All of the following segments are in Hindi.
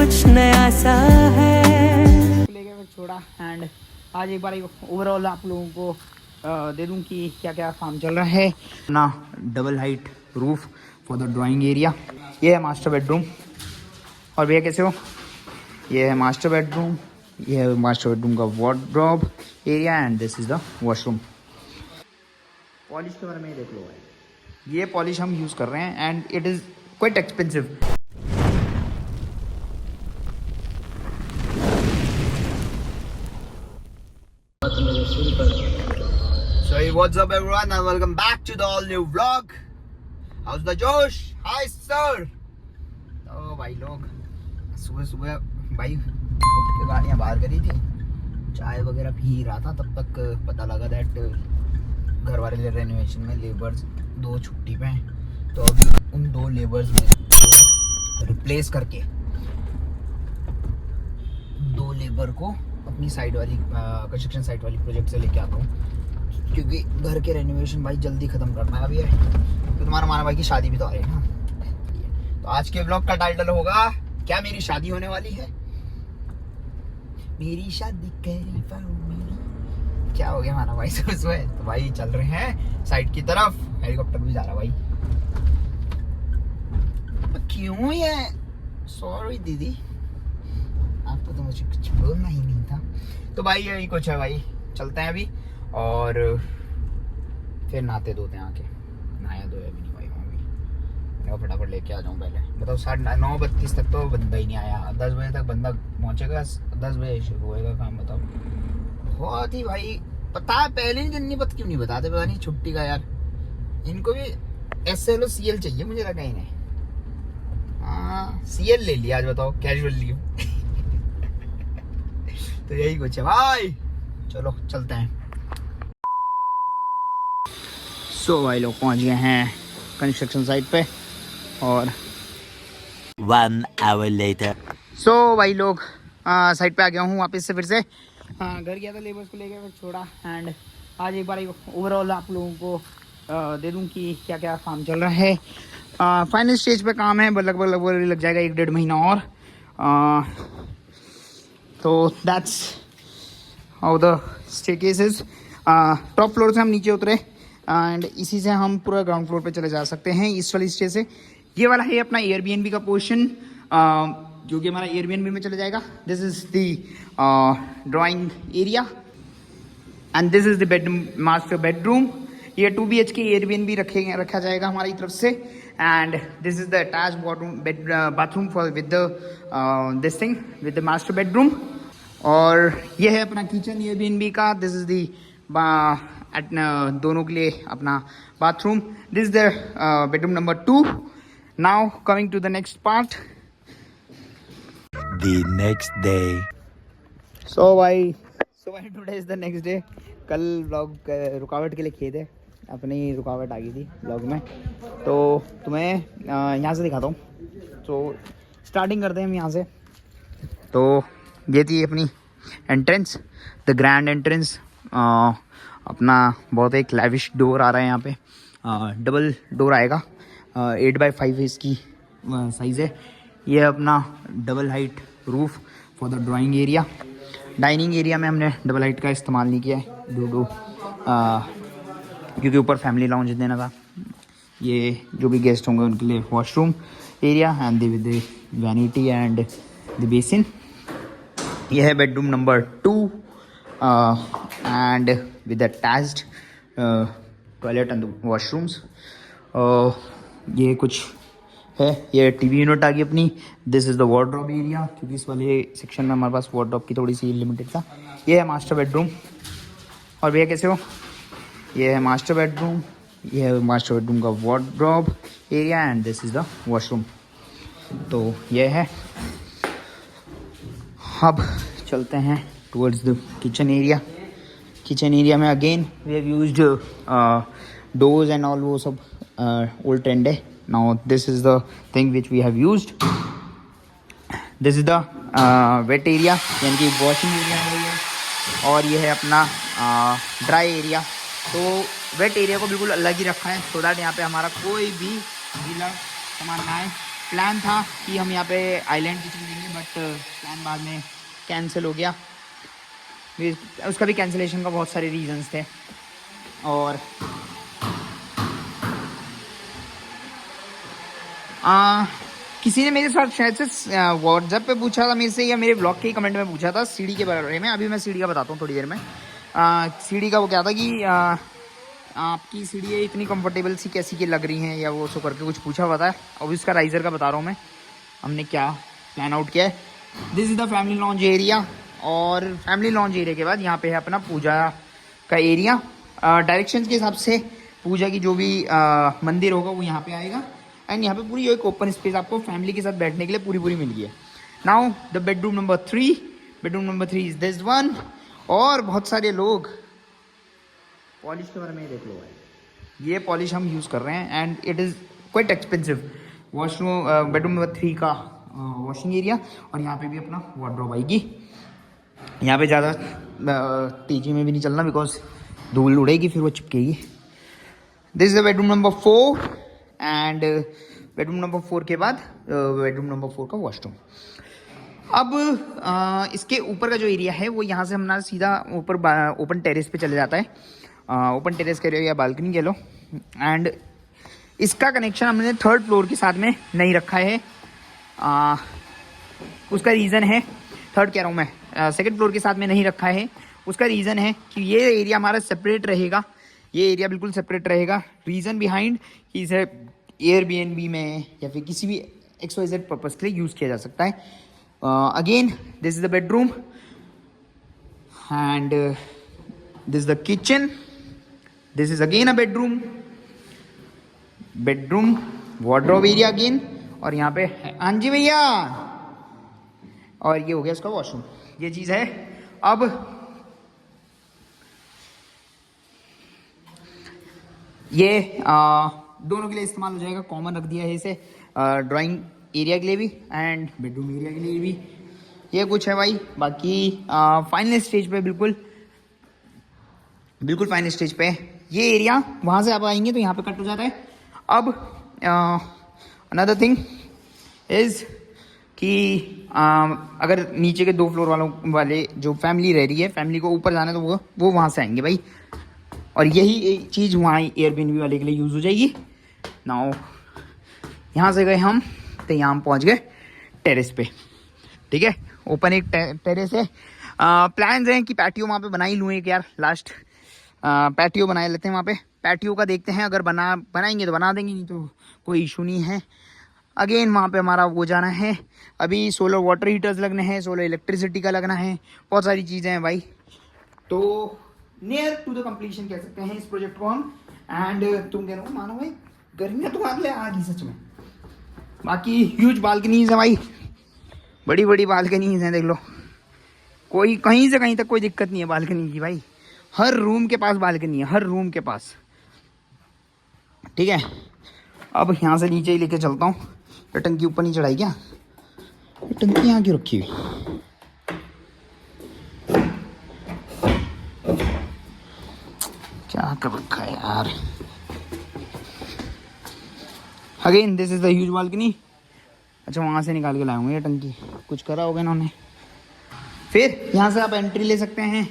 कुछ नया सा है। लेके मैं छोड़ा एंड आज एक बार ओवरऑल आप लोगों को दे दूं कि क्या क्या काम चल रहा है ना। Double height roof for the drawing area. ये है मास्टर बेडरूम। और भैया कैसे हो? ये है मास्टर बेडरूम, ये है मास्टर बेडरूम का wardrobe area and this is the washroom. Polish के बारे में देख लो भाई, ये पॉलिश हम यूज़ कर रहे हैं and it is quite expensive. So hey, what's up everyone and welcome back to the all new vlog. How's the Josh? Hi sir. तो भाई लोग सुबह सुबह भाई उठ के गाड़ियाँ बाहर करी थी, चाय वगैरह पी रहा था, तब तक पता लगा दैट घर वाले रेनोवेशन में लेबर्स 2 छुट्टी पे हैं। तो अभी उन 2 लेबर्स में रिप्लेस करके 2 लेबर को अपनी साइड वाली कंस्ट्रक्शन साइट वाली प्रोजेक्ट से लेके आता हूँ, क्योंकि घर के रेनोवेशन भाई जल्दी ख़त्म करना है अभी है। तो तुम्हारा माना भाई की शादी भी तो आ रही है ना। तो आज के ब्लॉग का टाइटल होगा क्या मेरी शादी होने वाली है, मेरी शादी करी मेरी। क्या हो गया माना भाई सुबह? तो भाई चल रहे हैं साइट की तरफ, हेलीकॉप्टर भी जा रहा भाई। तो क्यों ये? सॉरी दीदी, आपको तो मुझे कुछ बोलना ही नहीं था। तो भाई यही कुछ है भाई, चलते हैं अभी और फिर नहाते धोते हैं आके। नहाया धोया भी नहीं भाई मैं भी फटाफट लेके आ जाऊँ। पहले बताओ 9:32 तक तो बंदा ही नहीं आया, 10 बजे तक बंदा पहुँचेगा, 10 बजे शुरू होएगा काम। बताओ बहुत ही भाई, पता है पहले ही दिन नहीं क्यों नहीं बताते, पता नहीं छुट्टी का यार। इनको भी SL और CL चाहिए मुझे लगा इन्हें। हाँ CL ले लिया आज, बताओ कैजुअल लीव। तो यही कुछ है भाई, चलो चलते हैं। सो भाई लोग पहुंच गए हैं कंस्ट्रक्शन साइट पे और 1 hour later. सो भाई लोग साइट पे आ गया हूँ वापस से फिर से। घर गया था लेबर्स को लेके, फिर छोड़ा एंड आज एक बार ओवरऑल आप लोगों को दे दूं कि क्या क्या काम चल रहा है। फाइनल स्टेज पे काम है, लगभग लग जाएगा 1-1.5 महीना और। तो that's how the staircase is. Top floor से हम नीचे उतरे एंड इसी से हम पूरा ग्राउंड फ्लोर पे चले जा सकते हैं इस वाली स्टेज से। ये वाला है अपना एयरबीएनबी का पोर्शन, जो कि हमारा एयरबीएनबी में चले जाएगा। This is the drawing area and this is the bedroom, master bedroom. ये 2 BHK एयरबीएनबी रखा जाएगा हमारी तरफ से and this is the attached bathroom for with the this thing with the master bedroom. और ये है अपना किचन एयरबीएनबी का। दिस इज द दोनों के लिए अपना bathroom. This is the bedroom number 2। Now coming to the next part. The next day. सो भाई today is the next day. कल व्लॉग रुकावट के लिए खेद है, अपनी रुकावट आ गई थी व्लॉग में, तो तुम्हें यहाँ से दिखाता हूँ। तो स्टार्टिंग करते हैं हम यहाँ से। तो ये थी अपनी एंट्रेंस, द ग्रैंड एंट्रेंस। अपना बहुत एक लैविश डोर आ रहा है यहाँ पे, डबल डोर आएगा, 8x5 इसकी साइज़ है। ये अपना double height roof for the drawing area. Dining area में हमने डबल हाइट का इस्तेमाल नहीं किया है क्योंकि ऊपर फैमिली लाउंज देना था। ये जो भी गेस्ट होंगे उनके लिए washroom area and with the vanity and the basin. यह है bedroom number 2 and with attached toilet and washrooms. ये कुछ है, ये टीवी यूनिट आ गई अपनी। This is the wardrobe area, क्योंकि इस वाले सेक्शन में हमारे पास वार्डरोब की थोड़ी सी लिमिटेड था। ये है मास्टर बेडरूम। और भैया कैसे हो? ये है मास्टर बेडरूम, ये है मास्टर बेडरूम का wardrobe area and this is the washroom. तो ये है। अब चलते हैं towards the kitchen area. Kitchen area में again we have used doors and all, वो सब ओल्ड ट्रेंड है। Now this is the thing which we have used. This is the wet area, यानी कि वॉशिंग एरिया है। और ये है अपना ड्राई एरिया। तो वेट एरिया को बिल्कुल अलग ही रखा है सो दैट यहाँ पे हमारा कोई भी गीला सामान ना आए। प्लान था कि हम यहाँ पे आइलैंड किचन देंगे, बट प्लान बाद में कैंसिल हो गया। उसका भी कैंसिलेशन का बहुत सारे रीजंस थे। और किसी ने मेरे साथ शायद से व्हाट्सएप पे पूछा था मेरे से, या मेरे ब्लॉग के कमेंट में पूछा था सीढ़ी के बारे में। अभी मैं सीढ़ी का बताता हूँ थोड़ी देर में। सीढ़ी का वो क्या था कि आपकी सीढ़ी इतनी कंफर्टेबल सी कैसी की लग रही हैं, या वो सो करके कुछ पूछा हुआ था। अब इसका राइजर का बता रहा हूँ मैं, हमने क्या प्लान आउट किया है। This is the family lounge area. और फैमिली लॉन्ज एरिया के बाद यहाँ पे है अपना पूजा का एरिया। डायरेक्शंस के हिसाब से पूजा की जो भी मंदिर होगा वो यहाँ पे आएगा। एंड यहाँ पे पूरी एक ओपन स्पेस आपको फैमिली के साथ बैठने के लिए पूरी मिल गई है। Now the bedroom number 3। Bedroom number 3 is this one. और बहुत सारे लोग पॉलिश के बारे में देख लो भाई, ये पॉलिश हम यूज़ कर रहे हैं and it is quite expensive. Washroom bedroom number 3 का वॉशिंग एरिया। और यहाँ पे भी अपना वार्डरोब आएगी। यहाँ पे ज़्यादा तेजी में भी नहीं चलना, बिकॉज धूल उड़ेगी फिर वो चिपकेगी। This is the bedroom number 4। And bedroom number 4 के बाद बेडरूम नंबर 4 का वॉशरूम। अब इसके ऊपर का जो एरिया है वो यहाँ से हमारा सीधा ऊपर ओपन टेरेस पे चले जाता है। ओपन टेरेस कह रहे हो या बालकनी कह लो। एंड इसका कनेक्शन हमने 3rd फ्लोर के साथ में नहीं रखा है। उसका रीज़न है, 3rd कह रहा हूँ मैं, 2nd फ्लोर के साथ में नहीं रखा है। उसका रीज़न है कि ये एरिया हमारा सेपरेट रहेगा। ये एरिया बिल्कुल सेपरेट रहेगा। रीज़न बिहाइंड कि इसे एयरबीएनबी में या फिर किसी भी XYZ पर्पज़ के लिए यूज़ किया जा सकता है। Again this is the bedroom and this is the kitchen. This is again a bedroom wardrobe area again. और यहाँ पे हाँ जी भैया, और ये हो गया इसका वॉशरूम। ये चीज़ है। अब ये दोनों के लिए इस्तेमाल हो जाएगा। कॉमन रख दिया है इसे ड्राइंग एरिया के लिए भी एंड बेडरूम एरिया के लिए भी। ये कुछ है भाई। बाकी फाइनल स्टेज पे बिल्कुल फाइनल स्टेज पे ये एरिया। वहाँ से आप आएंगे तो यहाँ पे कट हो जाता है। अब अनदर थिंग इज़ कि अगर नीचे के 2 फ्लोर वाले जो फैमिली रह रही है, फैमिली को ऊपर जाना है तो वो वहाँ से आएंगे भाई। और यही चीज़ वहाँ एयरबीएनबी वाले के लिए यूज़ हो जाएगी। नाउ यहाँ से गए हम तो यहाँ हम पहुँच गए टेरेस पे। ठीक है, ओपन एक टेरेस है। प्लान्स हैं कि पैटियो वहाँ पे बना ही लूँ एक यार। लास्ट पैटियो बना लेते हैं वहाँ पे। पैटियो का देखते हैं, अगर बनाएंगे तो बना देंगे, नहीं तो कोई इशू नहीं है। अगेन वहाँ पे हमारा वो जाना है। अभी सोलर वाटर हीटर्स लगने हैं, सोलर इलेक्ट्रिसिटी का लगना है, बहुत सारी चीज़ें हैं भाई। तो नियर टू द कंप्लीशन कह सकते हैं इस प्रोजेक्ट को हम। एंड तुम कह रहे हो मानो भाई गर्मियाँ तो आगे आ गई सच में। बाकी ह्यूज बालकनीज है भाई, बड़ी बड़ी बालकनीज हैं, देख लो। कोई कहीं से कहीं तक कोई दिक्कत नहीं है बालकनी की भाई। हर रूम के पास बालकनी है, हर रूम के पास। ठीक है, अब यहाँ से नीचे ही लेके चलता हूँ। ये टंकी ऊपर नहीं चढ़ाई क्या? ये टंकी यहाँ क्यों रखी हुई? क्या कर रखा है यार। Again this is the huge balcony. अच्छा, वहाँ से निकाल के लाए होंगे ये टंकी, कुछ करा होगा इन्होंने। फिर यहाँ से आप एंट्री ले सकते हैं।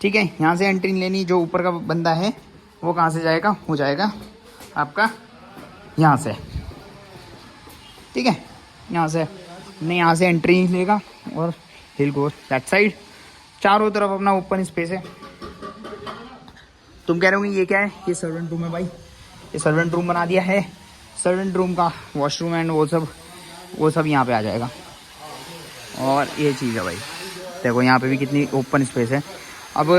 ठीक है, यहाँ से एंट्री लेनी। जो ऊपर का बंदा है वो कहाँ से जाएगा? हो जाएगा आपका यहाँ से। ठीक है, यहाँ से नहीं, यहाँ से एंट्री लेगा और हिल गो दैट साइड। चारों तरफ अपना ओपन स्पेस है। तुम कह रहे होंगे ये क्या है? ये सर्वेंट रूम है भाई। ये सर्वेंट रूम बना दिया है। सर्वेंट रूम का वॉशरूम एंड वो सब यहाँ पे आ जाएगा। और ये चीज़ है भाई, देखो यहाँ पे भी कितनी ओपन स्पेस है। अब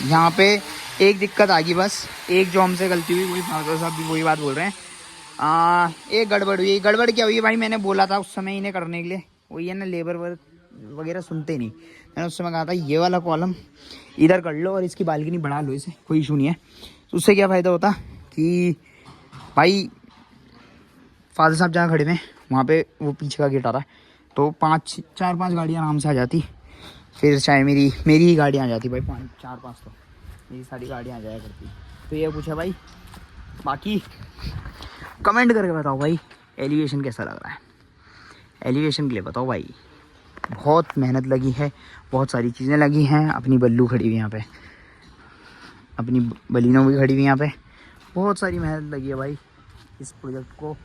यहाँ पे एक दिक्कत आ गई बस, एक जो हमसे गलती हुई, वही फादर साहब भी वही बात बोल रहे हैं। एक गड़बड़ हुई। गड़बड़ क्या हुई भाई? मैंने बोला था उस समय इन्हें करने के लिए, वही है ना, लेबर वर्क वगैरह सुनते नहीं। मैंने उस समय कहा था ये वाला कॉलम इधर कर लो और इसकी बालकनी बढ़ा लो, इसे कोई इशू नहीं है। तो उससे क्या फ़ायदा होता कि भाई फादर साहब जहाँ खड़े हैं वहाँ पे वो पीछे का गेट आ रहा है, तो 4-5 गाड़ियाँ आराम से आ जाती। फिर चाहे मेरी ही गाड़ियाँ आ जाती भाई, 4-5 तो मेरी सारी गाड़ियाँ आ जाया करती। तो ये कुछ है भाई। बाकी कमेंट करके बताओ भाई एलिवेशन कैसा लग रहा है। एलिवेशन के लिए बताओ भाई, बहुत मेहनत लगी है, बहुत सारी चीज़ें लगी हैं। अपनी बल्लू खड़ी हुई यहाँ पे, अपनी बलिनो भी खड़ी हुई यहाँ पे, बहुत सारी मेहनत लगी है भाई इस प्रोजेक्ट को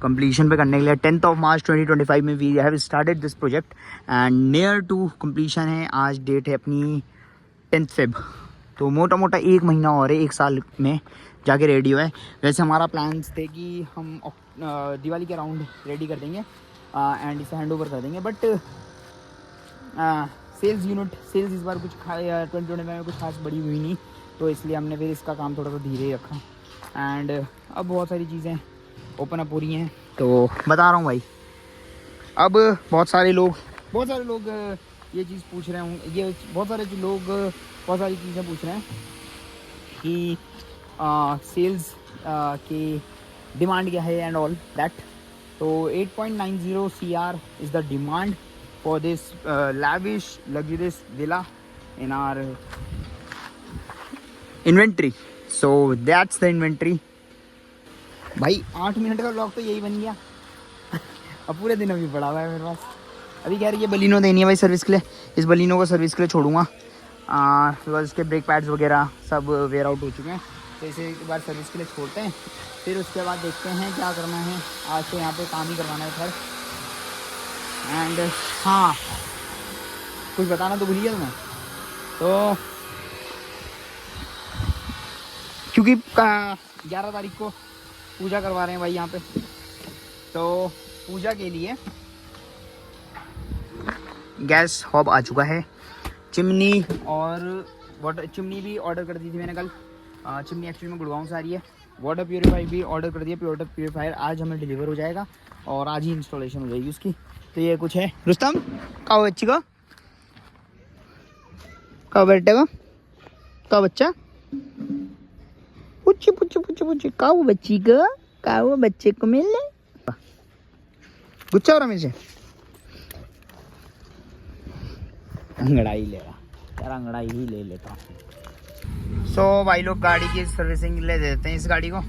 कंप्लीशन पे करने के लिए। 10 मार्च 2025 में we have started this project and near to completion है। आज डेट है अपनी 10 फेब, तो मोटा मोटा 1 महीना और है, 1 साल में जाके रेडी हुआ है। वैसे हमारा प्लान्स थे कि हम दिवाली के अराउंड रेडी कर देंगे एंड इसे हैंड ओवर कर देंगे, बट सेल्स इस बार कुछ 2025 में कुछ खास बड़ी हुई नहीं, तो इसलिए हमने फिर इसका काम थोड़ा सा धीरे ही रखा। एंड अब बहुत सारी चीज़ें ओपन अप हो रही हैं, तो बता रहा हूँ भाई। अब बहुत सारे लोग ये चीज़ पूछ रहे होंगे, ये बहुत सारे लोग बहुत सारी चीज़ें पूछ रहे हैं कि सेल्स की डिमांड क्या है एंड ऑल दैट। तो 8.90 CR is the demand for this lavish luxurious villa in our inventory. So that's the inventory. भाई 8 मिनट का ब्लॉग तो यही बन गया। अब पूरे दिन अभी पड़ा हुआ है मेरे पास। अभी कह रही है बलिनो देनी है भाई सर्विस के लिए, इस बलिनो को सर्विस के लिए छोड़ूंगा बिकॉज इसके ब्रेक पैड्स वगैरह सब वेयर आउट हो चुके हैं, तो इसे एक बार सर्विस के लिए छोड़ते हैं, फिर उसके बाद देखते हैं क्या करना है। आज तो यहाँ पे काम ही करवाना है खैर। एंड हाँ, कुछ बताना तो भूल गया तुम्हें, तो क्योंकि 11 तारीख को पूजा करवा रहे हैं भाई यहाँ पे, तो पूजा के लिए गैस हॉब आ चुका है, चिमनी और वाटर चिमनी भी ऑर्डर कर दी थी मैंने कल। चिमनी एक्चुअली में गुड़गांव से आ रही है। वाटर प्योरीफायर भी ऑर्डर कर दिया, वाटर प्योरीफायर आज हमें डिलीवर हो जाएगा और आज ही इंस्टॉलेशन हो जाएगी उसकी। तो ये कुछ है। रुस्तम कहो बच्ची को, कहो बेटे को, कहो बच्चा, पूछ कहो बच्ची को, कहो बच्चे को मिल ले गुच्छा और हमें से अंगड़ाई ले रहा यार, अंगड़ाई ही ले लेता हूँ। सो भाई लोग गाड़ी की सर्विसिंग ले देते हैं इस गाड़ी को।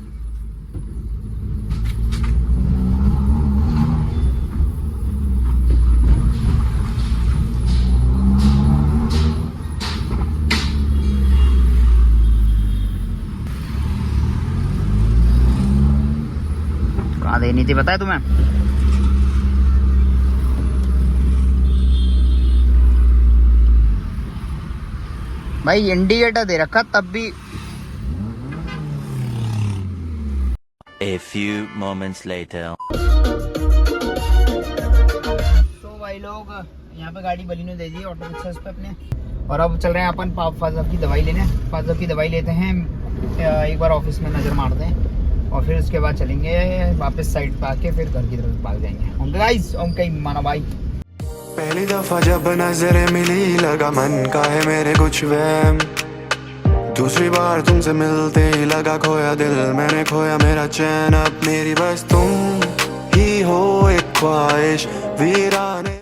कहाँ देनी थी बताया तुम्हें? भाई इंडिकेटर दे रखा तब भी। A few moments later. तो भाई लोग यहाँ पे गाड़ी बलिनो दे दी ऑटो रिक्शा पे अपने, और अब चल रहे हैं अपन फाजब की दवाई लेने। फाजब की दवाई लेते हैं, एक बार ऑफिस में नज़र मारते हैं और फिर उसके बाद चलेंगे वापस साइड पे आके फिर घर की तरफ भाग जाएंगे। गाइस ओके माना भाई। पहली दफा जब नजरें मिली लगा मन का है मेरे कुछ वहम, दूसरी बार तुमसे मिलते ही लगा खोया दिल मैंने, खोया मेरा चैन। अब मेरी बस तुम ही हो एक ख्वाहिश वीराने।